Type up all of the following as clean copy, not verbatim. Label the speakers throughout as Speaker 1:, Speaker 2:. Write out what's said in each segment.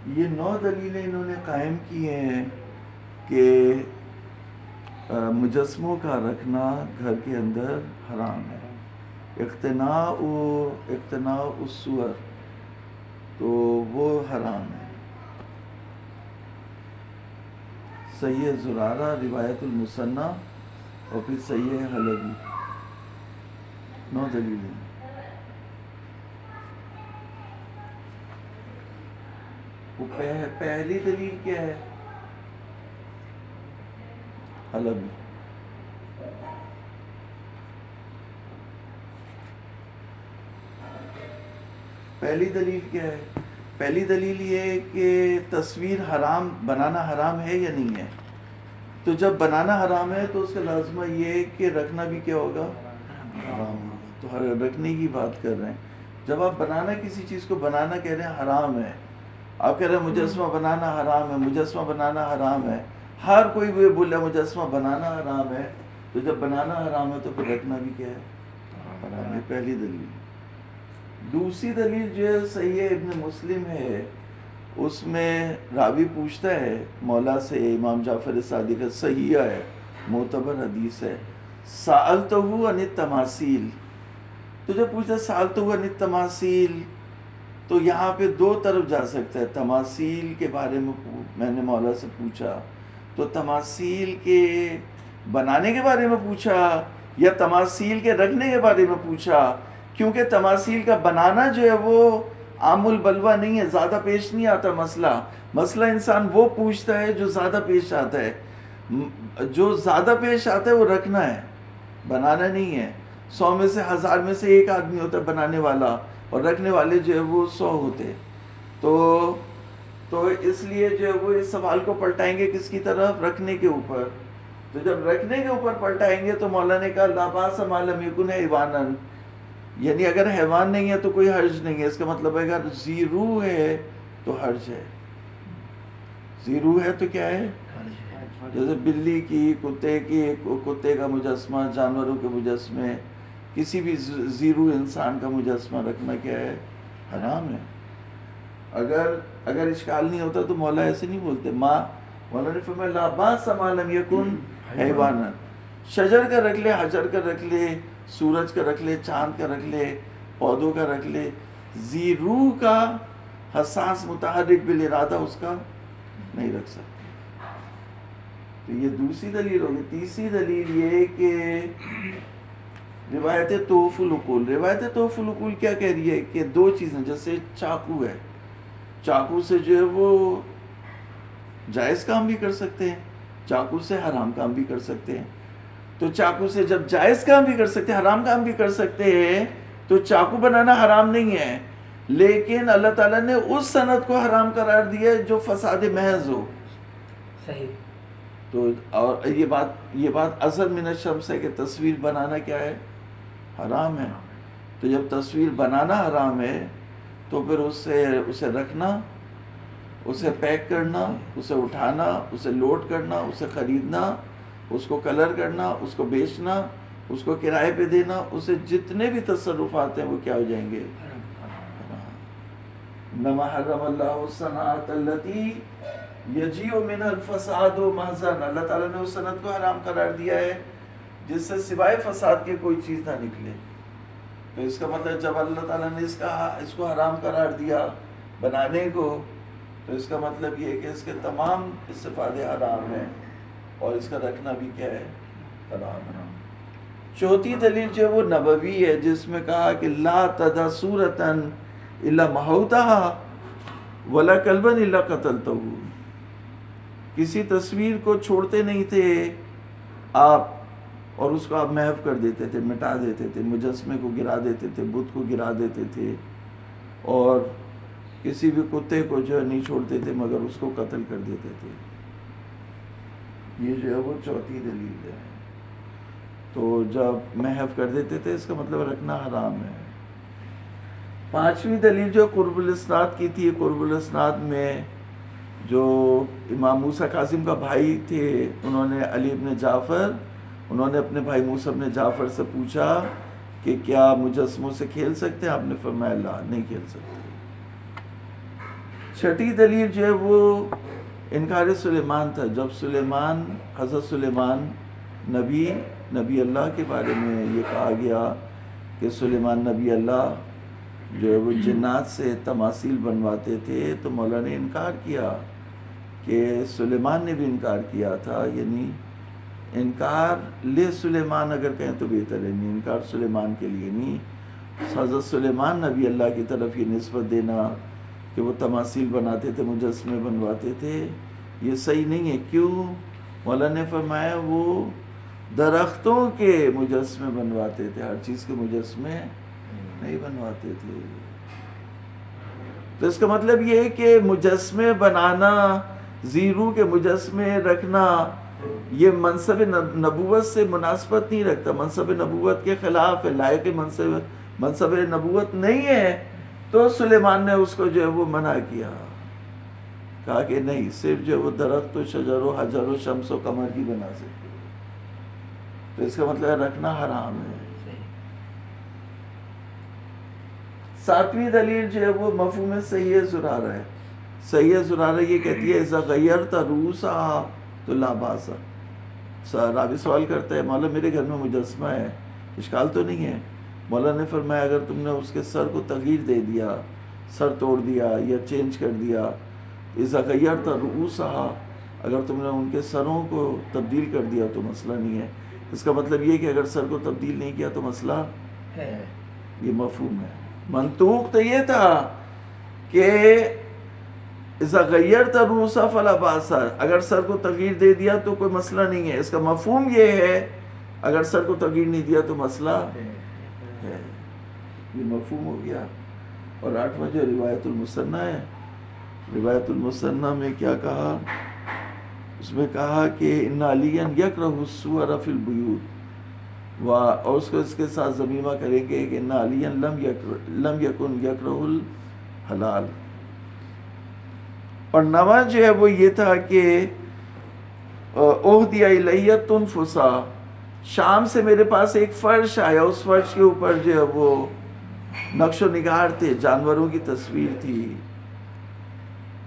Speaker 1: یہ 9 دلیلیں انہوں نے قائم کی ہیں کہ مجسموں کا رکھنا گھر کے اندر حرام ہے. اقتناء الصور تو وہ حرام ہے. صحیح زرارہ، روایت المثنیٰ اور پھر صحیح حلبی، 9 دلیلیں. وہ پہلی دلیل کیا ہے؟ حلبی. پہلی دلیل کیا ہے؟ پہلی دلیل یہ ہے کہ تصویر بنانا حرام ہے یا نہیں ہے. تو جب بنانا حرام ہے تو اس کا لازمہ یہ ہے کہ رکھنا بھی کیا ہوگا؟ حرام ہوگا. تو رکھنے کی بات کر رہے ہیں. جب آپ کسی چیز کو بنانا کہہ رہے ہیں حرام ہے، آپ کہہ رہے ہیں مجسمہ بنانا حرام ہے، مجسمہ بنانا حرام ہے، ہر کوئی بھی بولے مجسمہ بنانا حرام ہے، تو جب بنانا حرام ہے تو پھر رکھنا بھی کیا ہے؟ حرام ہے. پہلی دلیل. دوسری دلیل جو ہے صحیح ابن مسلم ہے، اس میں راوی پوچھتا ہے مولا سے، امام جعفر صادق، صحیح ہے، معتبر حدیث ہے، سألتہ عن التماثیل. تو جب پوچھتا ہے سألتہ عن التماثیل تو یہاں پہ 2 طرف جا سکتا ہے. تماثیل کے بارے میں نے مولا سے پوچھا تو تماثیل کے بنانے کے بارے میں پوچھا یا تماثیل کے رکھنے کے بارے میں پوچھا، کیونکہ تماثیل کا بنانا جو ہے وہ عام البلوہ نہیں ہے، زیادہ پیش نہیں آتا مسئلہ انسان وہ پوچھتا ہے جو زیادہ پیش آتا ہے. جو زیادہ پیش آتا ہے وہ رکھنا ہے، بنانا نہیں ہے. 100 میں سے 1000 میں سے 1 آدمی ہوتا ہے بنانے والا، اور رکھنے والے جو ہے وہ 100 ہوتے. تو اس لیے جو ہے وہ اس سوال کو پلٹائیں گے کس کی طرف؟ رکھنے کے اوپر. تو جب رکھنے کے اوپر پلٹائیں گے تو مولا نے کہا لا باس ما لم یکن حیوانا، یعنی اگر حیوان نہیں ہے تو کوئی حرج نہیں ہے. اس کا مطلب ہے اگر ذی روح ہے تو حرج ہے. ذی روح ہے تو کیا ہے؟ جیسے بلی کی، کتے کا مجسمہ، جانوروں کے مجسمے، کسی بھی ذی روح انسان کا مجسمہ رکھنا کیا ہے؟ حرام ہے. اگر اشکال نہیں ہوتا تو مولا ایسے نہیں بولتے. مولا نے فرمایا لا باس ما لم یکن حیوانا. شجر کا رکھ لے، حجر کا رکھ لے، سورج کا رکھ لے، چاند کا رکھ لے، پودوں کا رکھ لے، ذی روح کا حساس متحرک بالارادہ اس کا نہیں رکھ سکتے. تو یہ دوسری دلیل ہوگی. تیسری دلیل یہ کہ روایت توف العقول. روایت توف العقول کیا کہہ رہی ہے کہ 2 چیزیں، جیسے چاقو ہے، چاقو سے جو ہے وہ جائز کام بھی کر سکتے ہیں، چاقو سے حرام کام بھی کر سکتے ہیں. تو چاقو سے جب جائز کام بھی کر سکتے ہیں، حرام کام بھی کر سکتے ہیں، تو چاقو بنانا حرام نہیں ہے. لیکن اللہ تعالیٰ نے اس صنعت کو حرام قرار دیا ہے جو فساد محض ہو.
Speaker 2: صحیح.
Speaker 1: تو اور یہ بات اصل من الشمس ہے کہ تصویر بنانا کیا ہے؟ حرام ہے. تو جب تصویر بنانا حرام ہے تو پھر اسے رکھنا، اسے پیک کرنا، اسے اٹھانا، اسے لوڈ کرنا، اسے خریدنا، اس کو کلر کرنا، اس کو بیچنا، اس کو کرائے پہ دینا، اسے جتنے بھی تصرفات ہیں وہ کیا ہو جائیں گے؟ انما حرم اللہ الصناعۃ التی یجیء من الفساد محضاً. اللہ تعالیٰ نے اس صنعت کو حرام قرار دیا ہے جس سے سوائے فساد کے کوئی چیز نہ نکلے. تو اس کا مطلب جب اللہ تعالیٰ نے اس کو حرام قرار دیا بنانے کو، تو اس کا مطلب یہ ہے کہ اس کے تمام استفادے حرام ہیں اور اس کا رکھنا بھی کیا ہے؟ حرام ہے. چوتھی دلیل جو ہے وہ نبوی ہے، جس میں کہا کہ لا تدع صورۃ الا محوتها ولا کلبا الا قتلتہ. کسی تصویر کو چھوڑتے نہیں تھے آپ، اور اس کو آپ محو کر دیتے تھے، مٹا دیتے تھے، مجسمے کو گرا دیتے تھے، بت کو گرا دیتے تھے، اور کسی بھی کتے کو جو ہے نہیں چھوڑتے تھے مگر اس کو قتل کر دیتے تھے. یہ جو ہے وہ چوتھی دلیل ہے. تو جب محو کر دیتے تھے اس کا مطلب رکھنا حرام ہے. پانچویں دلیل جو قرب الاسناد کی تھی، قرب الاسناد میں جو امام موسیٰ کاظم کا بھائی تھے، انہوں نے علی ابن جعفر، انہوں نے اپنے بھائی موسیٰ ابن جعفر سے پوچھا کہ کیا مجسموں سے کھیل سکتے ہیں؟ آپ نے فرمایا لا، نہیں کھیل سکتے. چھٹی دلیل جو ہے وہ انکار سلیمان تھا. جب سلیمان، حضرت سلیمان نبی اللہ کے بارے میں یہ کہا گیا کہ سلیمان نبی اللہ جو ہے وہ جنات سے تماثیل بنواتے تھے، تو مولا نے انکار کیا کہ سلیمان نے بھی انکار کیا تھا. یعنی انکار لے سلیمان اگر کہیں تو بہتر ہے، نہیں انکار سلیمان کے لیے نہیں. حضرت سلیمان نبی اللہ کی طرف یہ نسبت دینا کہ وہ تماثیل بناتے تھے، مجسمے بنواتے تھے، یہ صحیح نہیں ہے. کیوں؟ مولا نے فرمایا وہ درختوں کے مجسمے بنواتے تھے، ہر چیز کے مجسمے نہیں بنواتے تھے. تو اس کا مطلب یہ ہے کہ مجسمے بنانا، زیرو کے مجسمے رکھنا، یہ منصب نبوت سے مناسبت نہیں رکھتا، منصب نبوت کے خلاف ہے، لائق منصب نبوت نہیں ہے. تو سلیمان نے اس کو جو ہے وہ منع کیا، کہا کہ نہیں، صرف جو ہے وہ درخت و شجر و حجر و شمس و قمر کی بنا سکتے. تو اس کا مطلب رکھنا حرام ہے. ساتویں دلیل جو ہے وہ مفہوم صحیح زرارہ ہے. صحیح زرارہ یہ کہتی ہے اذا غیرت رؤوسہا تو لا باس. راوی سوال کرتا ہے مولا میرے گھر میں مجسمہ ہے، اشکال تو نہیں ہے؟ مولا نے فرمایا اگر تم نے اس کے سر کو تغییر دے دیا، سر توڑ دیا یا چینج کر دیا، اذا غیرت رؤوسہا، اگر تم نے ان کے سروں کو تبدیل کر دیا تو مسئلہ نہیں ہے. اس کا مطلب یہ کہ اگر سر کو تبدیل نہیں کیا تو مسئلہ ہے. یہ مفہوم ہے. منطوق تو یہ تھا کہ اذا غیرت رؤوسہا فلا باس، اگر سر کو تغییر دے دیا تو کوئی مسئلہ نہیں ہے. اس کا مفہوم یہ ہے اگر سر کو تغییر نہیں دیا تو مسئلہ ہے. یہ مفہوم ہو گیا. اور 8واں جو روایت المثنیٰ ہے، روایت المثنیٰ میں کیا کہا؟ اس میں کہا کہ ان علیٰ یکرہ الصور فی البیوت، اور اس کو اس کے ساتھ ضمیمہ کریں گے کہ ان علیٰ لم یکن یکرہ الحلال. اور 9واں جو ہے وہ یہ تھا کہ اہدی الیہ تنفسا، شام سے میرے پاس ایک فرش آیا، اس فرش کے اوپر جو ہے وہ نقش و نگار تھے، جانوروں کی تصویر تھی.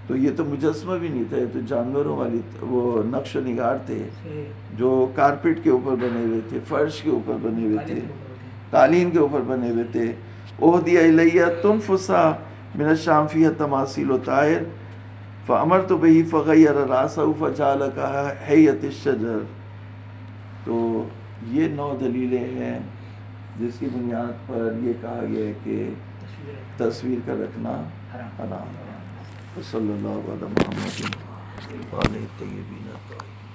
Speaker 1: تو یہ تو مجسمہ بھی نہیں تھا، یہ تو جانوروں والی وہ نقش و نگار تھے جو کارپیٹ کے اوپر بنے ہوئے تھے، فرش کے اوپر بنے ہوئے تھے، قالین کے اوپر بنے ہوئے تھے. اہدی الیہ تنفسا من الشام فیہا تماثیل و طائر فامرت بہ فغیر راسہ فجعل کہیئۃ الشجر. تو یہ 9 دلیلیں ہیں جس کی بنیاد پر یہ کہا گیا ہے کہ تصویر کا رکھنا حرام ہے. صلی اللہ علیہ محمد وآلہ الطیبین الطاہرین.